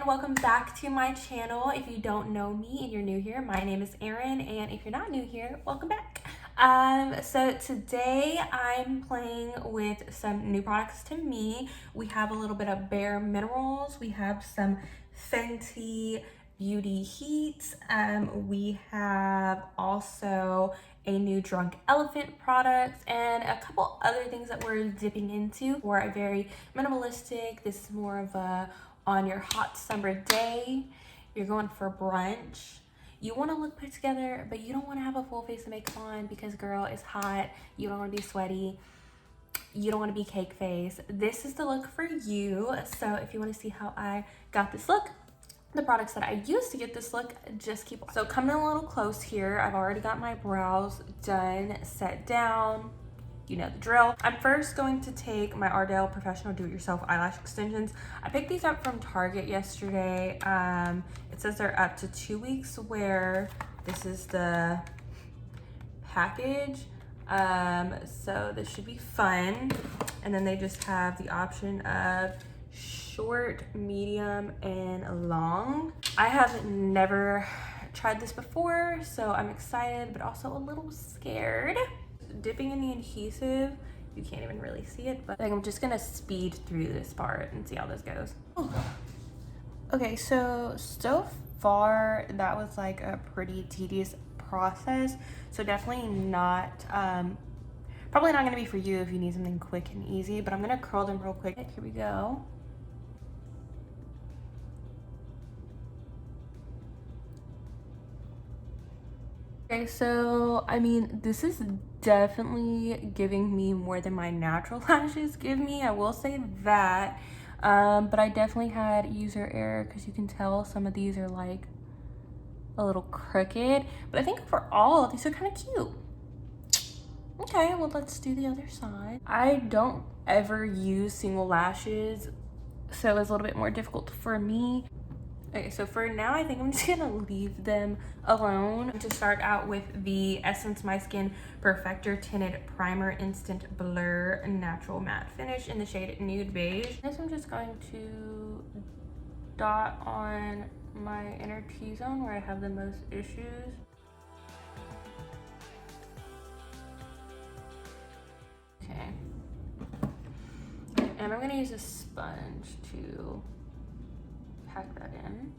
welcome back to my channel. If you don't know me and you're new here, my name is Erin, and if you're not new here, welcome back. So today I'm playing with some new products to me. We have a little bit of bareMinerals, we have some Fenty Beauty Heat, we have also a new Drunk Elephant product, and a couple other things that we're dipping into. We're a very minimalistic. This is more of a on your hot summer day, you're going for brunch. You want to look put together, but you don't want to have a full face of makeup on because girl, it's hot. You don't want to be sweaty. You don't want to be cake face. This is the look for you. So if you want to see how I got this look, the products that I used to get this look, just keep watching. So coming a little close here, I've already got my brows done, set down. You know the drill. I'm first going to take my Ardell Professional Do-It-Yourself Eyelash Extensions. I picked these up from Target yesterday. It says they're up to 2 weeks wear. This is the package. So this should be fun. And then they just have the option of short, medium, and long. I have never tried this before, so I'm excited, but also a little scared. Dipping in the adhesive, you can't even really see it, but I'm just gonna speed through this part and see how this goes. Okay, so far that was like a pretty tedious process, so definitely not probably not gonna be for you if you need something quick and easy, but I'm gonna curl them real quick. Here we go. Okay, so I mean, this is definitely giving me more than my natural lashes give me, I will say that. But I definitely had user error because you can tell some of these are like a little crooked, but I think overall these are kind of cute. Okay, well, let's do the other side. I don't ever use single lashes, so it's a little bit more difficult for me. Okay, so for now, I think I'm just gonna leave them alone. To start out with the Essence My Skin Perfector Tinted Primer Instant Blur Natural Matte Finish in the shade Nude Beige. This I'm just going to dot on my inner T-zone where I have the most issues. Okay. And I'm gonna use a sponge to pack that in.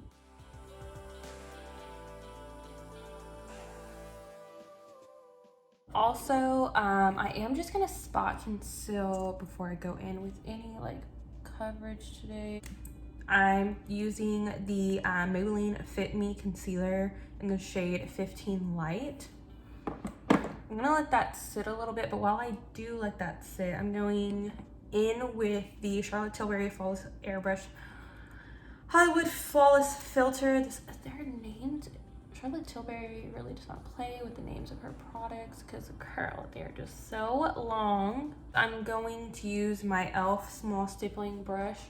Also, I am just gonna spot conceal before I go in with any like coverage today. I'm using the Maybelline Fit Me Concealer in the shade 15 Light. I'm gonna let that sit a little bit, but while I do let that sit, I'm going in with the Charlotte Tilbury Flawless Airbrush Hollywood Flawless Filter. Their names, Charlotte Tilbury really does not play with the names of her products because, girl, they're just so long. I'm going to use my e.l.f. small stippling brush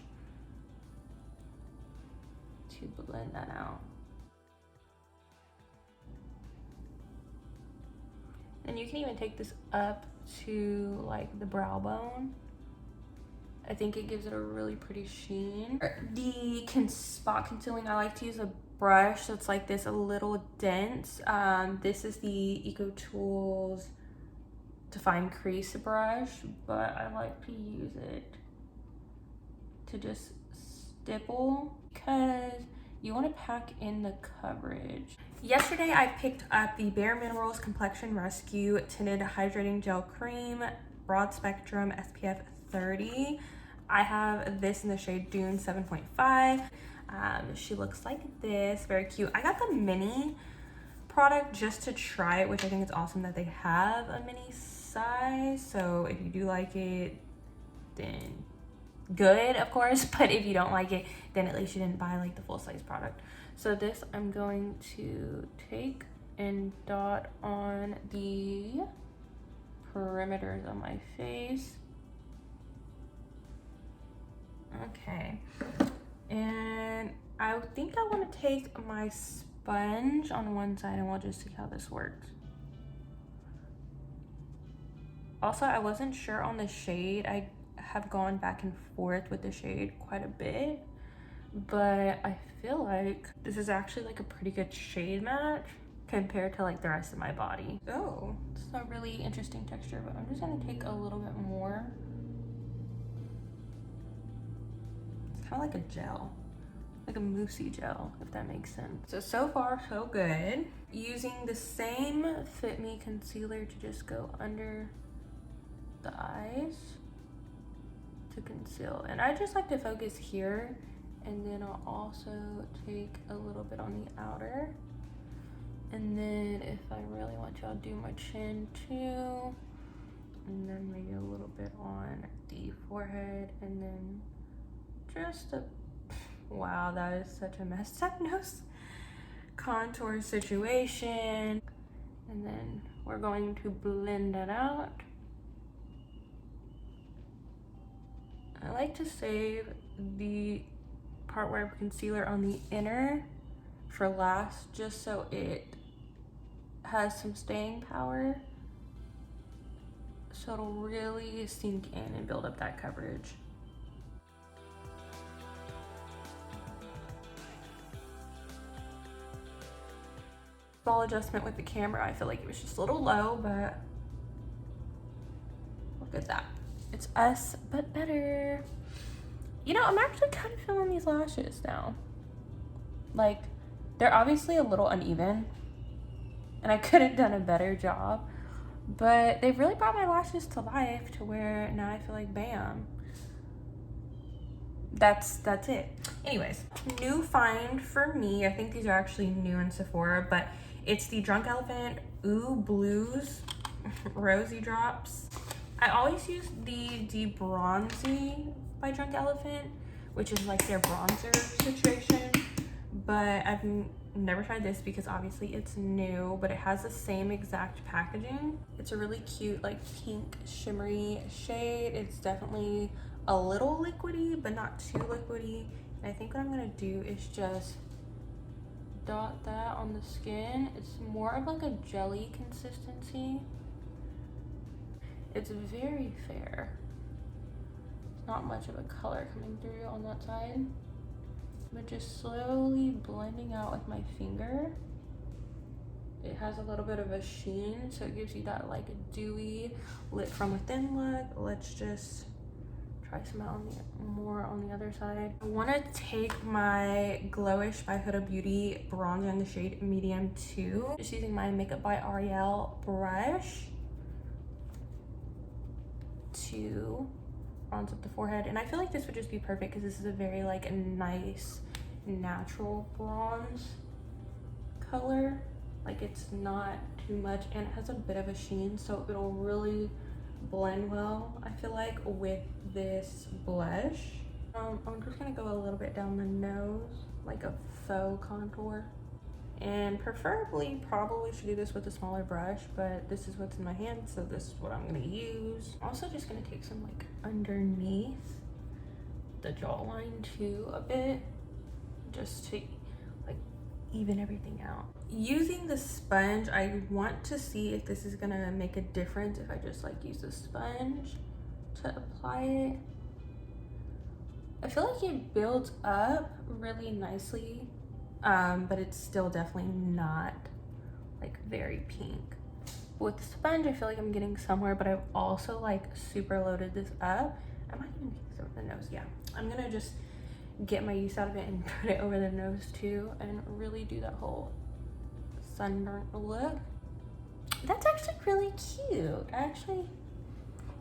to blend that out. And you can even take this up to like the brow bone. I think it gives it a really pretty sheen. The spot concealing, I like to use a brush that's like this, a little dense. This is the Eco Tools Define Crease brush, but I like to use it to just stipple because you want to pack in the coverage. Yesterday I picked up the bareMinerals Complexion Rescue Tinted Hydrating Gel Cream Broad Spectrum SPF 30. I have this in the shade Dune 7.5. She looks like this, very cute. I got the mini product just to try it, which I think is awesome that they have a mini size. So if you do like it, then good, of course. But if you don't like it, then at least you didn't buy like the full size product. So this I'm going to take and dot on the perimeters of my face. Okay, and I think I want to take my sponge on one side and we'll just see how this works. Also, I wasn't sure on the shade. I have gone back and forth with the shade quite a bit. but I feel like this is actually like a pretty good shade match compared to like the rest of my body. Oh, it's a really interesting texture, but I'm just gonna take a little bit more. It's kind of like a gel, like a moussey gel, if that makes sense. So far so good. Using the same Fit Me concealer to just go under the eyes to conceal. And I just like to focus here, and then I'll also take a little bit on the outer. And then if I really want to, I'll do my chin too. And then maybe a little bit on the forehead, and then just a, wow, that is such a messed up nose contour situation. And then we're going to blend that out. I like to save the part where I have concealer on the inner for last, just so it has some staying power, so it'll really sink in and build up that coverage. Small adjustment with the camera. I feel like it was just a little low, but look at that. It's us, but better. You know, I'm actually kind of feeling these lashes now. Like, they're obviously a little uneven, and I could have done a better job, but they've really brought my lashes to life to where now I feel like, bam. That's it. Anyways, new find for me. I think these are actually new in Sephora, but it's the Drunk Elephant O-Bloos Rosi drops. I always use the Bronzy by Drunk Elephant, which is like their bronzer situation, but I've never tried this because obviously it's new, but it has the same exact packaging. It's a really cute like pink shimmery shade. It's definitely a little liquidy, but not too liquidy. And I think what I'm gonna do is just dot that on the skin. It's more of like a jelly consistency. It's very fair. It's not much of a color coming through on that side, but just slowly blending out with my finger. It has a little bit of a sheen, so it gives you that like dewy lit from within look. Let's just try some out more on the other side. I want to take my GloWish by Huda Beauty bronzer in the shade medium 2. Just using my Makeup by Ardell brush to bronze up the forehead. And I feel like this would just be perfect because this is a very like a nice natural bronze color. Like, it's not too much, and it has a bit of a sheen, so it'll really blend well, I feel like, with this blush. I'm just gonna go a little bit down the nose, like a faux contour. And preferably, probably should do this with a smaller brush, but this is what's in my hand, so this is what I'm gonna use. Also just gonna take some like underneath the jawline too a bit, just to like even everything out. Using the sponge, I want to see if this is gonna make a difference if I just like use the sponge to apply it. I feel like it builds up really nicely, but it's still definitely not like very pink. With the sponge, I feel like I'm getting somewhere, but I've also like super loaded this up. I might even take this over the nose. Yeah, I'm gonna just get my use out of it and put it over the nose too, and really do that whole sunburnt look. That's actually really cute. Actually,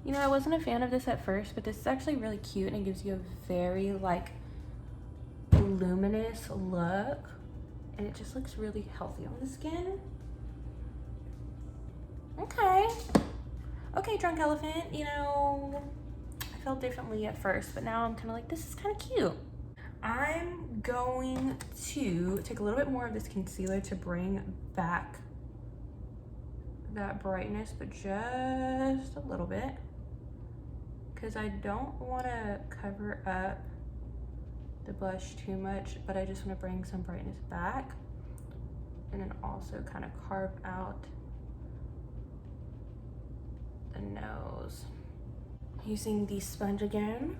you know, I wasn't a fan of this at first, but this is actually really cute, and it gives you a very like luminous look, and it just looks really healthy on the skin. Okay, Drunk Elephant, you know, I felt differently at first, but now I'm kind of like, this is kind of cute. I'm going to take a little bit more of this concealer to bring back that brightness, but just a little bit, because I don't want to cover up the blush too much, but I just want to bring some brightness back, and then also kind of carve out the nose. Using the sponge again.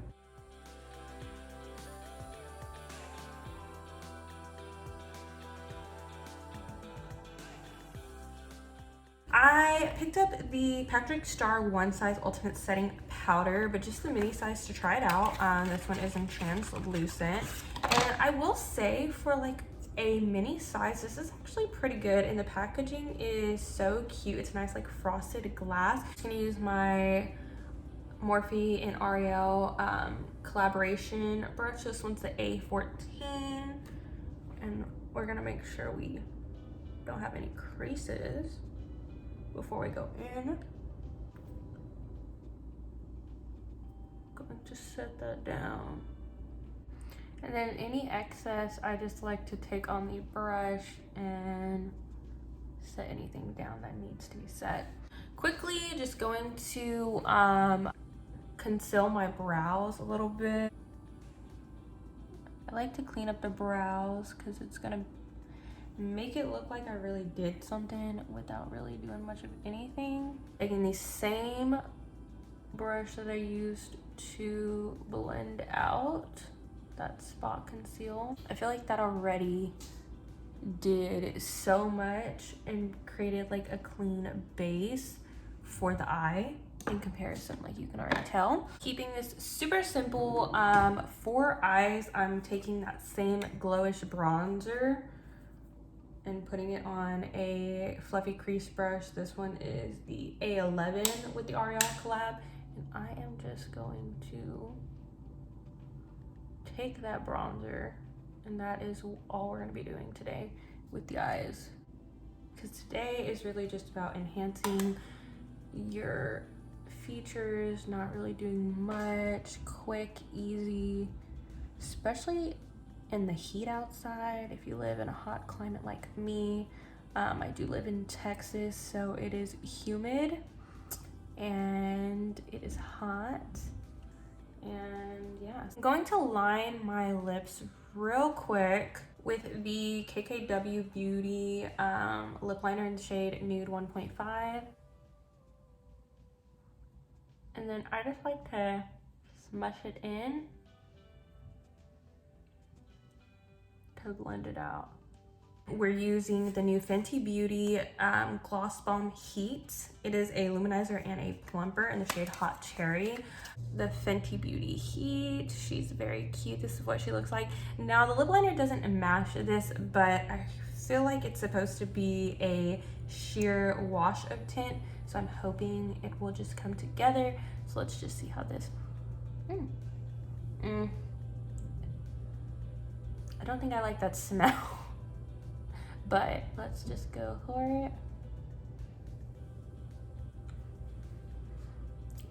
I picked up the Patrick Star One Size Ultimate Setting Powder, but just the mini size to try it out. This one is in translucent. And I will say for like a mini size, this is actually pretty good. And the packaging is so cute. It's nice like frosted glass. I'm just gonna use my Morphe and Ardell collaboration brush. This one's the A14. And we're gonna make sure we don't have any creases before we go in. Going to set that down. And then any excess, I just like to take on the brush and set anything down that needs to be set. Quickly, just going to conceal my brows a little bit. I like to clean up the brows because it's gonna make it look like I really did something without really doing much of anything. Taking the same brush that I used to blend out that spot conceal. I feel like that already did so much and created like a clean base for the eye in comparison, like you can already tell. Keeping this super simple. For eyes, I'm taking that same GloWish bronzer and putting it on a fluffy crease brush. This one is the A11 with the Ardell collab. And I am just going to take that bronzer, and that is all we're gonna be doing today with the eyes. Because today is really just about enhancing your features, not really doing much, quick, easy, especially in the heat outside. If you live in a hot climate like me, I do live in Texas, so it is humid and it is hot. And yeah, I'm going to line my lips real quick with the KKW Beauty lip liner in the shade Nude 1.5. And then I just like to smush it in to blend it out. We're using the new Fenty Beauty Gloss Bomb Heat. It is a luminizer and a plumper in the shade Hot Cherry. The Fenty Beauty Heat, she's very cute. This is what she looks like. Now the lip liner doesn't match this, but I feel like it's supposed to be a sheer wash of tint, so I'm hoping it will just come together. So let's just see how this I don't think I like that smell. But let's just go for it.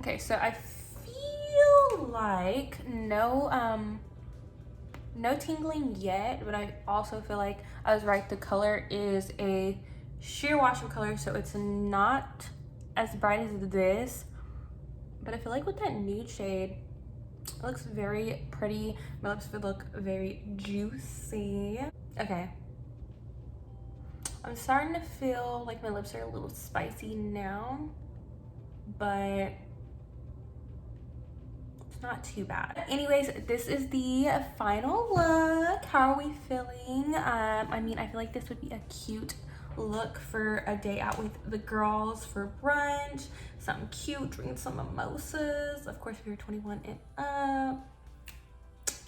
Okay, so I feel like no tingling yet, but I also feel like I was right. The color is a sheer wash of color, so it's not as bright as this. But I feel like with that nude shade, it looks very pretty. My lips would look very juicy. Okay. I'm starting to feel like my lips are a little spicy now, but it's not too bad. Anyways, this is the final look. How are we feeling? I mean, I feel like this would be a cute look for a day out with the girls for brunch. Something cute, drinking some mimosas. Of course, if you're 21 and up,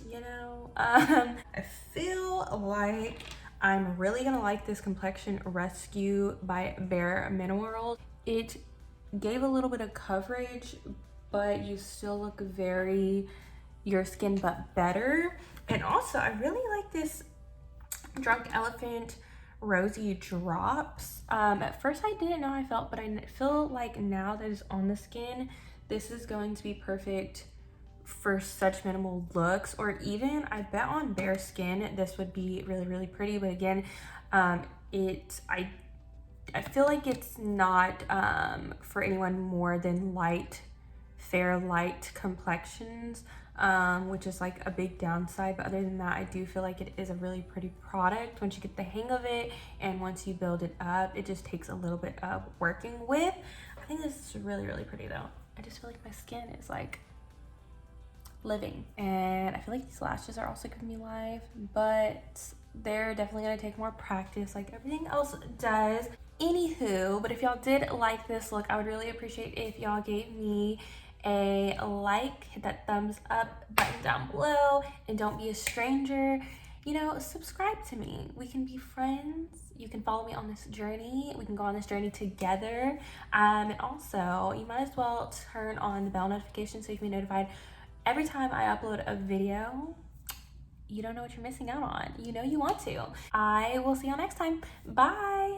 you know. I feel like I'm really gonna like this Complexion Rescue by bareMinerals. It gave a little bit of coverage, but you still look very your skin but better. And also, I really like this Drunk Elephant Rosi drops. At first I didn't know how I felt, but I feel like now that it's on the skin, this is going to be perfect for such minimal looks. Or even, I bet on bare skin this would be really, really pretty. But again, I feel like it's not for anyone more than fair light complexions, which is like a big downside. But other than that, I do feel like it is a really pretty product once you get the hang of it, and once you build it up, it just takes a little bit of working with. I think this is really, really pretty though. I just feel like my skin is like living, and I feel like these lashes are also giving me life, but they're definitely gonna take more practice like everything else does. Anywho, but if y'all did like this look, I would really appreciate if y'all gave me a like, hit that thumbs up button down below, and don't be a stranger. You know, subscribe to me. We can be friends. You can follow me on this journey. We can go on this journey together. And also, you might as well turn on the bell notification so you can be notified every time I upload a video. You don't know what you're missing out on. You know you want to. I will see y'all next time. Bye.